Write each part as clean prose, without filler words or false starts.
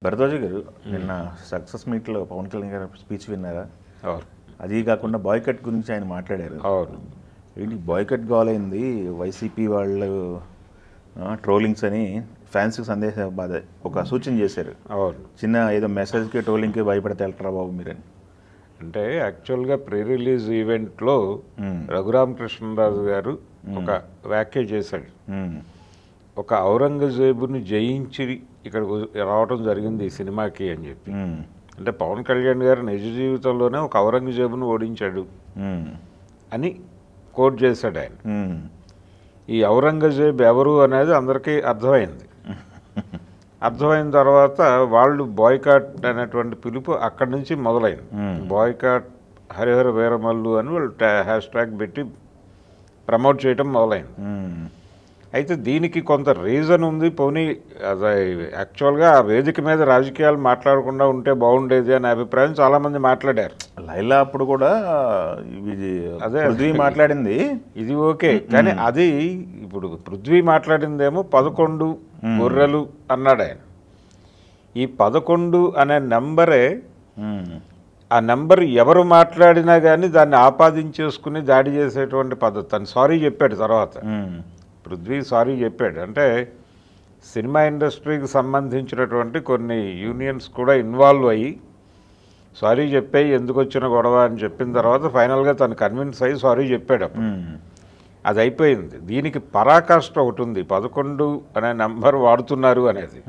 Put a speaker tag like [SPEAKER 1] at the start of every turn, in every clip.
[SPEAKER 1] భరద్వాజ గారు నిన్న సక్సెస్ మీట్లో పవన్ కళ్యాణ్ గారు స్పీచ్ విన్నారా?
[SPEAKER 2] అవును.
[SPEAKER 1] అది కాకుండా బాయ్కట్ గురించి ఆయన మాట్లాడారు.
[SPEAKER 2] అవును.
[SPEAKER 1] ఏంటి బాయ్కట్ గోలైంది, వైసీపీ వాళ్ళు ట్రోలింగ్స్ అని ఫ్యాన్స్కి సందేశం బాధ ఒక సూచన చేశారు.
[SPEAKER 2] అవును.
[SPEAKER 1] చిన్న ఏదో మెసేజ్కి ట్రోలింగ్కి భయపడితే వెళ్తారా బాబు మీరని.
[SPEAKER 2] అంటే యాక్చువల్గా ప్రీ రిలీజ్ ఈవెంట్లో రఘురామకృష్ణరాజు గారు ఒక వ్యాఖ్య చేశాడు. ఒక ఔరంగజేబుని జయించి ఇక్కడ రావడం జరిగింది ఈ సినిమాకి అని చెప్పి. అంటే పవన్ కళ్యాణ్ గారు నిజ జీవితంలోనే ఒక ఔరంగజేబుని ఓడించాడు అని కోట్ చేశాడు ఆయన. ఈ ఔరంగజేబ్ ఎవరు అనేది అందరికీ అర్థమైంది. అర్థమైన తర్వాత వాళ్ళు బాయ్కాట్ అనేటువంటి పిలుపు అక్కడి నుంచి మొదలైంది. బాయ్కాట్ హరిహర వీరమల్లు అని వాళ్ళు హ్యాష్ ట్యాగ్ పెట్టి ప్రమోట్ చేయడం మొదలైంది. అయితే దీనికి కొంత రీజన్ ఉంది. పోనీ యాక్చువల్గా ఆ వేదిక మీద రాజకీయాలు మాట్లాడకుండా ఉంటే బాగుండేది అనే అభిప్రాయం చాలామంది మాట్లాడారు.
[SPEAKER 1] లైలా అప్పుడు కూడా అదే పృథ్వీ మాట్లాడింది
[SPEAKER 2] ఇది ఓకే, కానీ అది ఇప్పుడు పృథ్వీ మాట్లాడిందేమో 11 గొర్రెలు అన్నాడు ఆయన. ఈ 11 అనే నెంబరే ఆ నెంబర్ ఎవరు మాట్లాడినా కానీ దాన్ని ఆపాదించేసుకుని దాడి చేసేటువంటి పద్ధతి. తను సారీ చెప్పాడు తర్వాత, పృథ్వీ సారీ చెప్పాడు. అంటే సినిమా ఇండస్ట్రీకి సంబంధించినటువంటి కొన్ని యూనియన్స్ కూడా ఇన్వాల్వ్ అయ్యి సారీ చెప్పాయి ఎందుకు వచ్చిన గొడవ అని చెప్పిన తర్వాత ఫైనల్గా తను కన్విన్స్ అయ్యి సారీ చెప్పాడు. అది అయిపోయింది. దీనికి పరాకాష్ట ఒకటి ఉంది, 11 అనే నెంబర్ వాడుతున్నారు అనేది.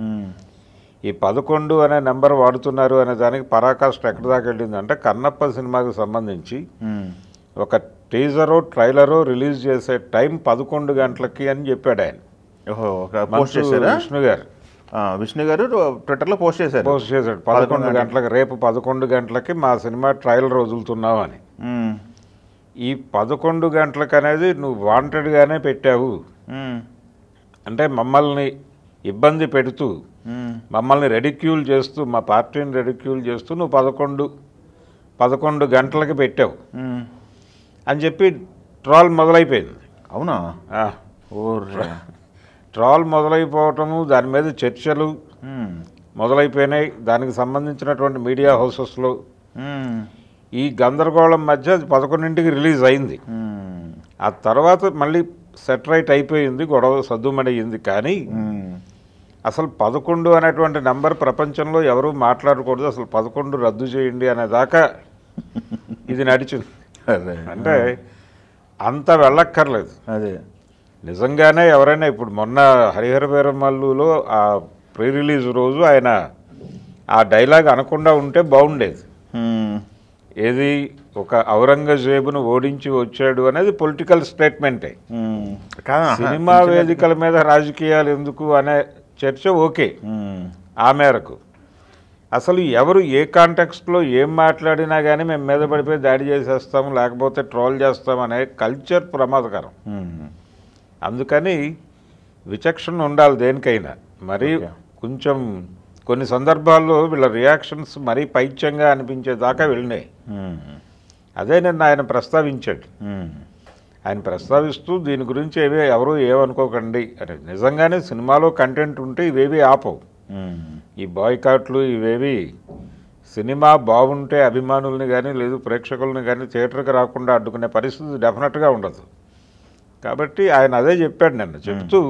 [SPEAKER 2] ఈ 11 అనే నెంబర్ వాడుతున్నారు అనే దానికి పరాకాష్ట ఎక్కడి దాకా వెళ్ళింది అంటే కన్నప్ప సినిమాకి సంబంధించి ఒక టీజరో ట్రైలరో రిలీజ్ చేసే టైం 11 గంటలకి అని చెప్పాడు ఆయన.
[SPEAKER 1] విష్ణు గారు ట్విట్టర్లో పోస్ట్ చేశాడు
[SPEAKER 2] 11 గంటలకి, రేపు 11 గంటలకి మా సినిమా ట్రైలర్ వదులుతున్నావు అని. ఈ 11 గంటలకు అనేది నువ్వు వాంటెడ్గానే పెట్టావు. అంటే మమ్మల్ని ఇబ్బంది పెడుతూ, మమ్మల్ని రెడిక్యూల్ చేస్తూ, మా పార్టీని రెడిక్యూల్ చేస్తూ నువ్వు 11 గంటలకి పెట్టావు అని చెప్పి ట్రాల్ మొదలైపోయింది.
[SPEAKER 1] అవునా?
[SPEAKER 2] ట్రాల్ మొదలైపోవటము, దాని మీద చర్చలు మొదలైపోయినాయి. దానికి సంబంధించినటువంటి మీడియా హౌసెస్లో ఈ గందరగోళం మధ్య 11ంటికి రిలీజ్ అయింది. ఆ తర్వాత మళ్ళీ సెటరైట్ అయిపోయింది, గొడవ సద్దుమణింది. కానీ అసలు 11 అనేటువంటి నెంబర్ ప్రపంచంలో ఎవరూ మాట్లాడకూడదు, అసలు 11 రద్దు చేయండి అనేదాకా ఇది నడిచింది. అంటే అంత వెళ్ళక్కర్లేదు.
[SPEAKER 1] అదే
[SPEAKER 2] నిజంగానే ఎవరైనా ఇప్పుడు మొన్న హరిహర వీరమల్లులో ఆ ప్రీ రిలీజ్ రోజు ఆయన ఆ డైలాగ్ అనకుండా ఉంటే బాగుండేది. ఏది ఒక ఔరంగజేబును ఓడించి వచ్చాడు అనేది పొలిటికల్ స్టేట్మెంటే. సినిమా వేదికల మీద రాజకీయాలు ఎందుకు అనే చర్చ ఓకే, ఆ మేరకు. అసలు ఎవరు ఏ కాంటెక్స్ట్లో ఏం మాట్లాడినా కానీ మేము మీద పడిపోయి దాడి చేసేస్తాము, లేకపోతే ట్రోల్ చేస్తామనే కల్చర్ ప్రమాదకరం. అందుకని విచక్షణ ఉండాలి దేనికైనా. మరి కొంచెం కొన్ని సందర్భాల్లో వీళ్ళ రియాక్షన్స్ మరీ పైత్యంగా అనిపించేదాకా వెళ్ళినాయి. అదే నిన్న ఆయన ప్రస్తావించాడు. ఆయన ప్రస్తావిస్తూ దీని గురించి ఎవరు ఏమనుకోకండి అని. నిజంగానే సినిమాలో కంటెంట్ ఉంటే ఇవేవి ఆపవు. ఈ బాయ్కాట్లు ఇవేవి సినిమా బాగుంటే అభిమానుల్ని కానీ లేదు ప్రేక్షకుల్ని కానీ థియేటర్కి రాకుండా అడ్డుకునే పరిస్థితి డెఫినెట్గా ఉండదు. కాబట్టి ఆయన అదే చెప్పాడు నిన్న. చెప్తూ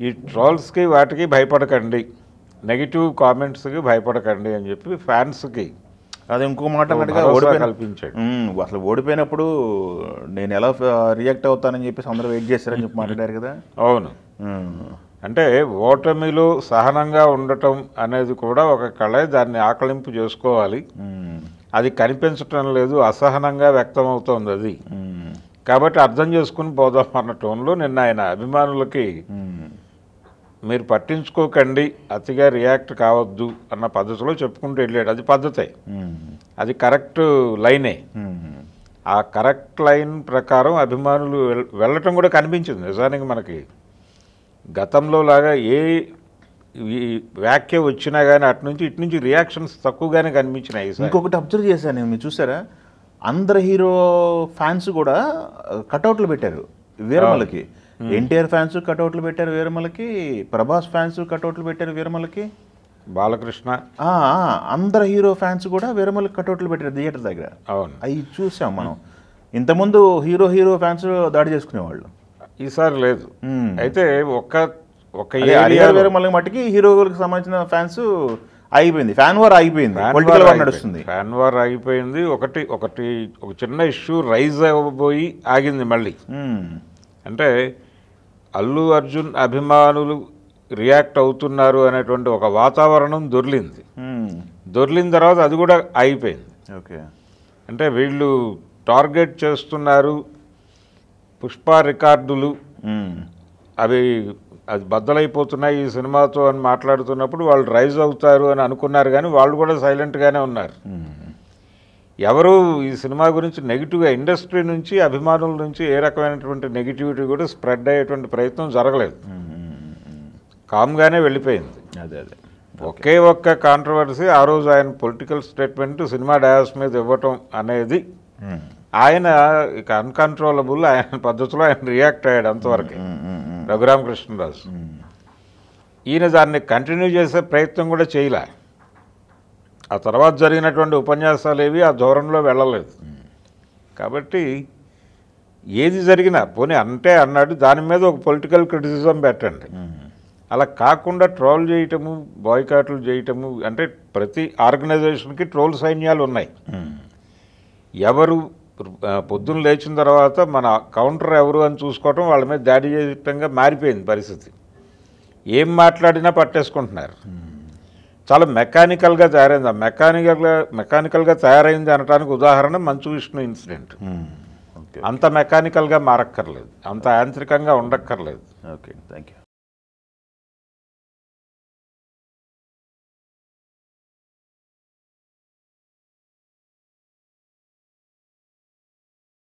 [SPEAKER 2] ఈ ట్రోల్స్కి వాటికి భయపడకండి, నెగిటివ్ కామెంట్స్కి భయపడకండి అని చెప్పి ఫ్యాన్స్కి
[SPEAKER 1] అది ఇంకో మాట
[SPEAKER 2] కల్పించాడు.
[SPEAKER 1] అసలు ఓడిపోయినప్పుడు నేను ఎలా రియాక్ట్ అవుతానని చెప్పేసి అందరూ వెయిట్ చేశారని చెప్పి మాట్లాడారు కదా.
[SPEAKER 2] అవును. అంటే ఓటమిలో సహనంగా ఉండటం అనేది కూడా ఒక కళ, దాన్ని ఆకలింపు చేసుకోవాలి. అది కనిపించటం లేదు, అసహనంగా వ్యక్తం అవుతోంది అది. కాబట్టి అర్థం చేసుకుని పోదాం అన్న టోన్లో నిన్న ఆయన అభిమానులకి మీరు పట్టించుకోకండి, అతిగా రియాక్ట్ కావద్దు అన్న పద్ధతిలో చెప్పుకుంటూ వెళ్ళాడు. అది పద్ధతే, అది కరెక్ట్ లైనే. ఆ కరెక్ట్ లైన్ ప్రకారం అభిమానులు వెళ్ళటం కూడా కనిపించింది. నిజానికి మనకి గతంలో లాగా ఏ వ్యాఖ్య వచ్చినా కానీ అటు నుంచి ఇటు నుంచి రియాక్షన్స్ తక్కువగానే కనిపించినాయి.
[SPEAKER 1] ఇంకొకటి అబ్జర్వ్ చేశాను నేను, మీరు చూసారా? అందరు హీరో ఫ్యాన్స్ కూడా కటౌట్లు పెట్టారు వీరమలకి. ఎన్టీఆర్ ఫ్యాన్స్ కటౌట్లు పెట్టారు వీరమలకి, ప్రభాస్ ఫ్యాన్స్ కటౌట్లు పెట్టారు వీరమలకి.
[SPEAKER 2] బాలకృష్ణ
[SPEAKER 1] అందరు హీరో ఫ్యాన్స్ కూడా వీరమల్లి కటౌట్లు పెట్టారు థియేటర్ దగ్గర.
[SPEAKER 2] అవును,
[SPEAKER 1] అవి చూసాం మనం. ఇంతకుముందు హీరో ఫ్యాన్స్ దాడి చేసుకునేవాళ్ళు,
[SPEAKER 2] ఈసారి లేదు. అయితే ఒక
[SPEAKER 1] వీరమల్లి మట్టికి హీరోలకు సంబంధించిన ఫ్యాన్స్ అయిపోయింది, ఫ్యాన్ వార్ అయిపోయింది, పొలిటికల్ వార్ నడుస్తుంది.
[SPEAKER 2] ఫ్యాన్ వార్ అయిపోయింది. ఒక చిన్న ఇష్యూ రైజ్ అవ్వబోయి ఆగింది మళ్ళీ. అంటే అల్లు అర్జున్ అభిమానులు రియాక్ట్ అవుతున్నారు అనేటువంటి ఒక వాతావరణం దొర్లిన తర్వాత అది కూడా అయిపోయింది.
[SPEAKER 1] ఓకే,
[SPEAKER 2] అంటే వీళ్ళు టార్గెట్ చేస్తున్నారు, పుష్ప రికార్డులు అది బద్దలైపోతున్నాయి ఈ సినిమాతో అని మాట్లాడుతున్నప్పుడు వాళ్ళు రైజ్ అవుతారు అని అనుకున్నారు, కానీ వాళ్ళు కూడా సైలెంట్గానే ఉన్నారు. ఎవరు ఈ సినిమా గురించి నెగిటివ్గా ఇండస్ట్రీ నుంచి అభిమానుల నుంచి ఏ రకమైనటువంటి నెగిటివిటీ కూడా స్ప్రెడ్ అయ్యేటువంటి ప్రయత్నం జరగలేదు, కామ్గానే వెళ్ళిపోయింది.
[SPEAKER 1] అదే
[SPEAKER 2] ఒక్క కాంట్రవర్సీ ఆ రోజు ఆయన పొలిటికల్ స్టేట్మెంట్ సినిమా డయాస్ మీద ఇవ్వటం అనేది ఆయన ఇక అన్కంట్రోలబుల్, ఆయన పద్ధతిలో ఆయన రియాక్ట్ అయ్యాడు అంతవరకు. రఘురామకృష్ణరాజు ఈయన దాన్ని కంటిన్యూ చేసే ప్రయత్నం కూడా చేయలే. ఆ తర్వాత జరిగినటువంటి ఉపన్యాసాలు ఏవి ఆ ధోరణిలో వెళ్ళలేదు. కాబట్టి ఏది జరిగినా పోనీ అంటే అన్నాడు, దాని మీద ఒక పొలిటికల్ క్రిటిసిజం పెట్టండి. అలా కాకుండా ట్రోల్ చేయటము, బాయ్కాట్లు చేయటము, అంటే ప్రతి ఆర్గనైజేషన్కి ట్రోల్ సైన్యాలు ఉన్నాయి. ఎవరు పొద్దున్న లేచిన తర్వాత మన కౌంటర్ ఎవరు అని చూసుకోవటం, వాళ్ళ మీద దాడి చేయటంగా మారిపోయింది పరిస్థితి. ఏం మాట్లాడినా పట్టేసుకుంటున్నారు. చాలా మెకానికల్గా తయారైంది. ఆ మెకానికల్గా తయారైంది అనడానికి ఉదాహరణ మంచు విష్ణు ఇన్సిడెంట్. అంత మెకానికల్గా మారక్కర్లేదు, అంత యాంత్రికంగా ఉండక్కర్లేదు.
[SPEAKER 1] Okay, thank you.